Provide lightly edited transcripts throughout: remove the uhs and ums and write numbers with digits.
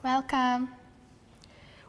Welcome!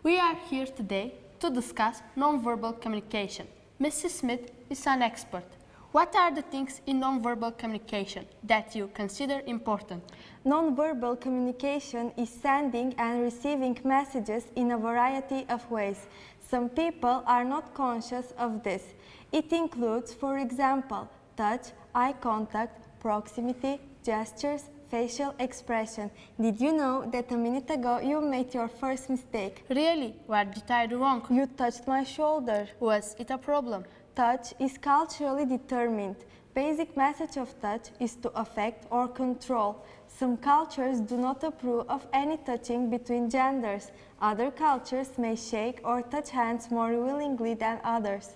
We are here today to discuss nonverbal communication. Mrs. Smith is an expert. What are the things in nonverbal communication that you consider important? Nonverbal communication is sending and receiving messages in a variety of ways. Some people are not conscious of this. It includes, for example, touch, eye contact, proximity, gestures, facial expression. Did you know that a minute ago you made your first mistake? Really? What did I do wrong? You touched my shoulder. Was it a problem? Touch is culturally determined. Basic message of touch is to affect or control. Some cultures do not approve of any touching between genders. Other cultures may shake or touch hands more willingly than others.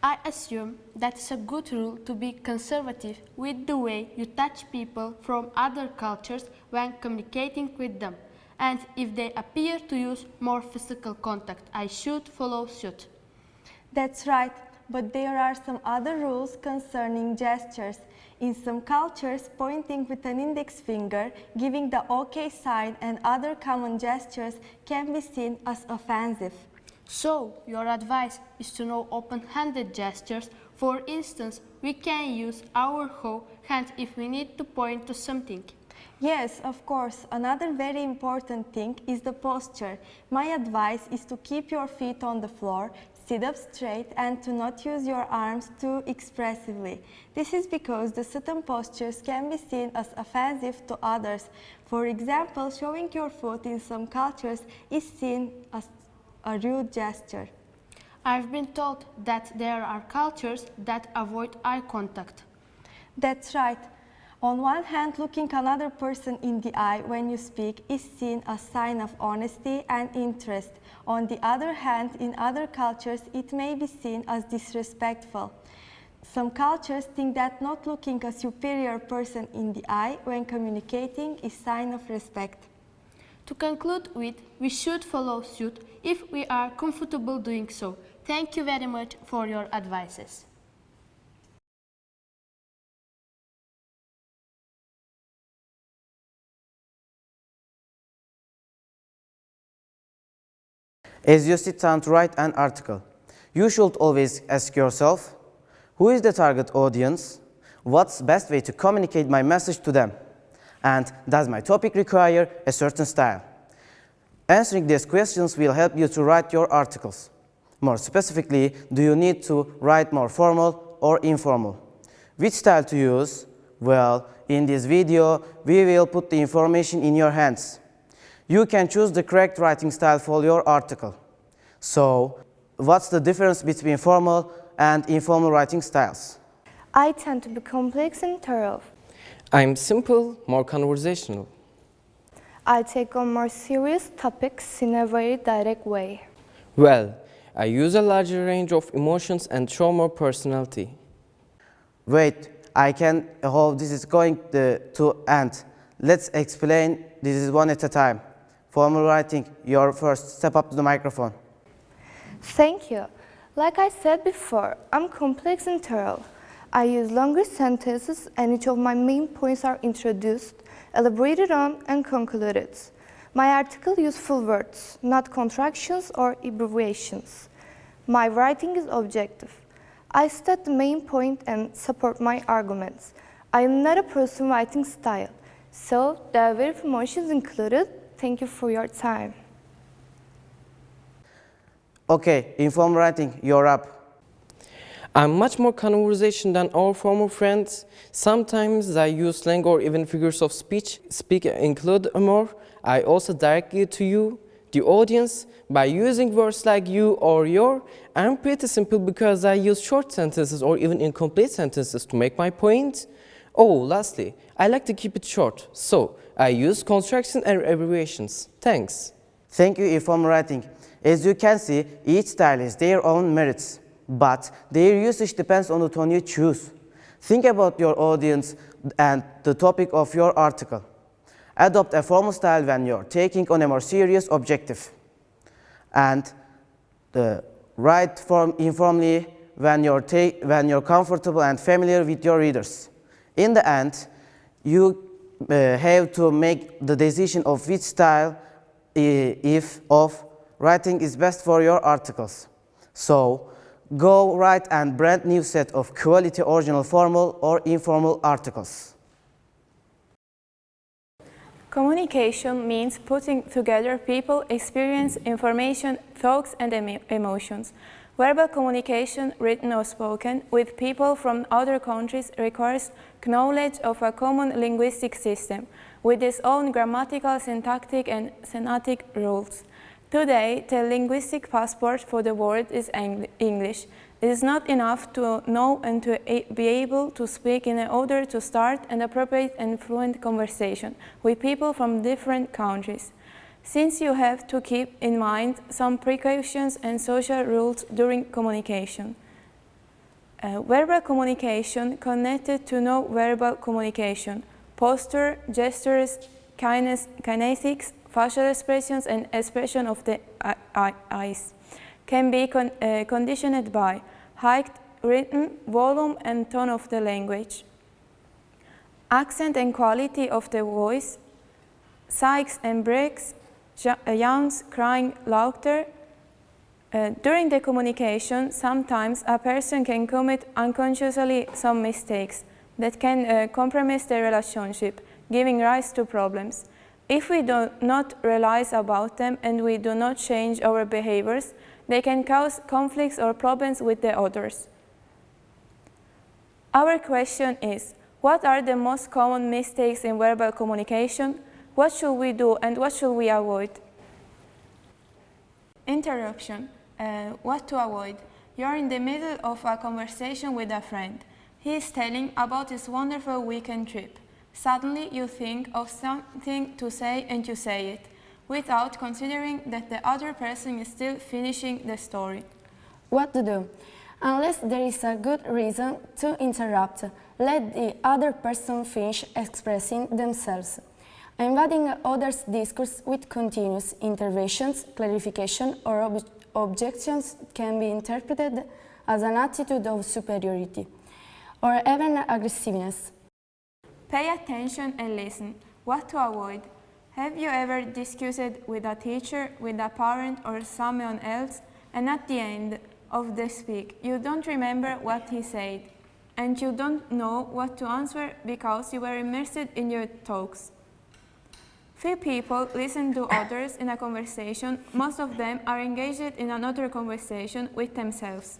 I assume that it's a good rule to be conservative with the way you touch people from other cultures when communicating with them. And if they appear to use more physical contact, I should follow suit. That's right, but there are some other rules concerning gestures. In some cultures, pointing with an index finger, giving the OK sign and other common gestures can be seen as offensive. So, your advice is to know open-handed gestures. For instance, we can use our hand if we need to point to something. Yes, of course. Another very important thing is the posture. My advice is to keep your feet on the floor, sit up straight, and to not use your arms too expressively. This is because the certain postures can be seen as offensive to others. For example, showing your foot in some cultures is seen as a rude gesture. I've been told that there are cultures that avoid eye contact. That's right. On one hand, looking another person in the eye when you speak is seen as a sign of honesty and interest. On the other hand, in other cultures, it may be seen as disrespectful. Some cultures think that not looking a superior person in the eye when communicating is a sign of respect. To conclude with, we should follow suit if we are comfortable doing so. Thank you very much for your advices. As you sit down to write an article, you should always ask yourself, who is the target audience? What's the best way to communicate my message to them? And does my topic require a certain style? Answering these questions will help you to write your articles. More specifically, do you need to write more formal or informal? Which style to use? Well, in this video, we will put the information in your hands. You can choose the correct writing style for your article. So, what's the difference between formal and informal writing styles? I tend to be complex and thorough. I'm simple, more conversational. I take on more serious topics in a very direct way. Well, I use a larger range of emotions and show more personality. Wait, I can how this is going to end. Let's explain this is one at a time. Formal writing, you're first. Step up to the microphone. Thank you. Like I said before, I'm complex and thorough. I use longer sentences and each of my main points are introduced, elaborated on and concluded. My article uses full words, not contractions or abbreviations. My writing is objective. I state the main point and support my arguments. I am not a person writing style, so there are very few emotions included. Thank you for your time. Okay, informal writing, you're up. I'm much more conversation than our former friends. Sometimes I use slang or even figures of speech. Speak include more. I also directly to you, the audience, by using words like you or your. I'm pretty simple because I use short sentences or even incomplete sentences to make my point. Oh, lastly, I like to keep it short, so I use contractions and abbreviations. Thanks. Thank you, informal writing. As you can see, each style has their own merits, but their usage depends on the tone you choose. Think about your audience and the topic of your article. Adopt a formal style when you're taking on a more serious objective. And write informally when you're comfortable and familiar with your readers. In the end, you have to make the decision of which style if of writing is best for your articles. So go write a brand new set of quality original formal or informal articles. Communication means putting together people, experience, information, thoughts, and emotions. Verbal communication, written or spoken, with people from other countries requires knowledge of a common linguistic system, with its own grammatical, syntactic, and semantic rules. Today, the linguistic passport for the world is English. It is not enough to know and to be able to speak in order to start an appropriate and fluent conversation with people from different countries. Since you have to keep in mind some precautions and social rules during communication. Verbal communication connected to non-verbal communication, posture, gestures, kinesics, facial expressions, and expression of the eyes can be conditioned by height, rhythm, volume, and tone of the language, accent and quality of the voice, sighs and breaks, yawns, crying, laughter. During the communication, sometimes a person can commit unconsciously some mistakes that can compromise the relationship, giving rise to problems. If we do not realize about them and we do not change our behaviors, they can cause conflicts or problems with the others. Our question is, what are the most common mistakes in verbal communication? What should we do and what should we avoid? Interruption. What to avoid? You are in the middle of a conversation with a friend. He is telling about his wonderful weekend trip. Suddenly you think of something to say and you say it, without considering that the other person is still finishing the story. What to do? Unless there is a good reason to interrupt, let the other person finish expressing themselves. Invading others' discourse with continuous interventions, clarification, or objections can be interpreted as an attitude of superiority, or even aggressiveness. Pay attention and listen. What to avoid? Have you ever discussed with a teacher, with a parent, or someone else, and at the end of the speech, you don't remember what he said, and you don't know what to answer because you were immersed in your thoughts? Few people listen to others in a conversation. Most of them are engaged in another conversation with themselves.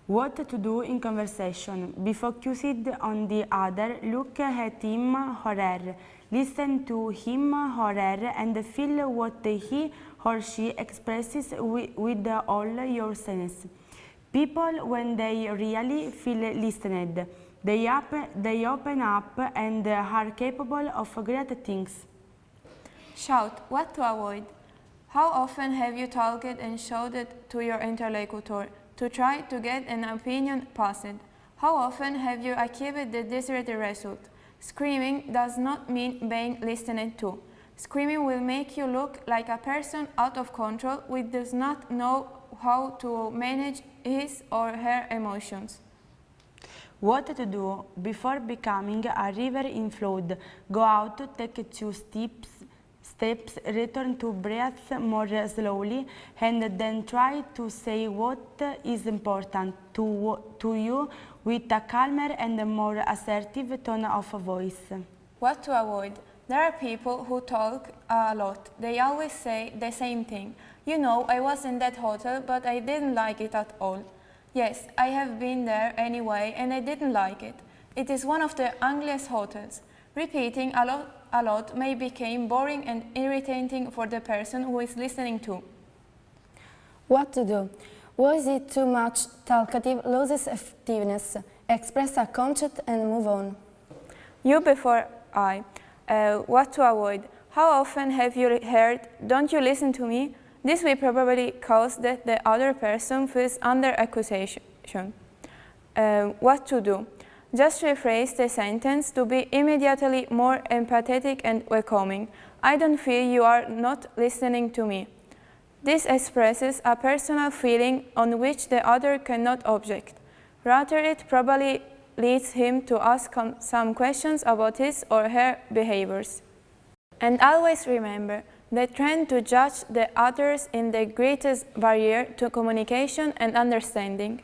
What to do in conversation? Be focused on the other, look at him or her, listen to him or her, and feel what he or she expresses with all your senses. People, when they really feel listened, they open up and are capable of great things. Shout. What to avoid? How often have you talked and shouted to your interlocutor to try to get an opinion passed? How often have you achieved the desired result? Screaming does not mean being listened to. Screaming will make you look like a person out of control who does not know how to manage his or her emotions. What to do? Before becoming a river in flood, go out, take 2 steps, return to breath more slowly, and then try to say what is important to you with a calmer and more assertive tone of voice. What to avoid? There are people who talk a lot. They always say the same thing. You know, I was in that hotel, but I didn't like it at all. Yes, I have been there anyway, and I didn't like it. It is one of the ugliest hotels. Repeating a lot may become boring and irritating for the person who is listening to. What to do? Was it too much talkative, loses effectiveness? Express a concept and move on. You before I. What to avoid? How often have you heard, "Don't you listen to me"? This will probably cause that the other person feels under accusation. What to do? Just rephrase the sentence to be immediately more empathetic and welcoming. I don't feel you are not listening to me. This expresses a personal feeling on which the other cannot object. Rather, it probably leads him to ask some questions about his or her behaviors. And always remember, They tend to judge the others in the greatest barrier to communication and understanding.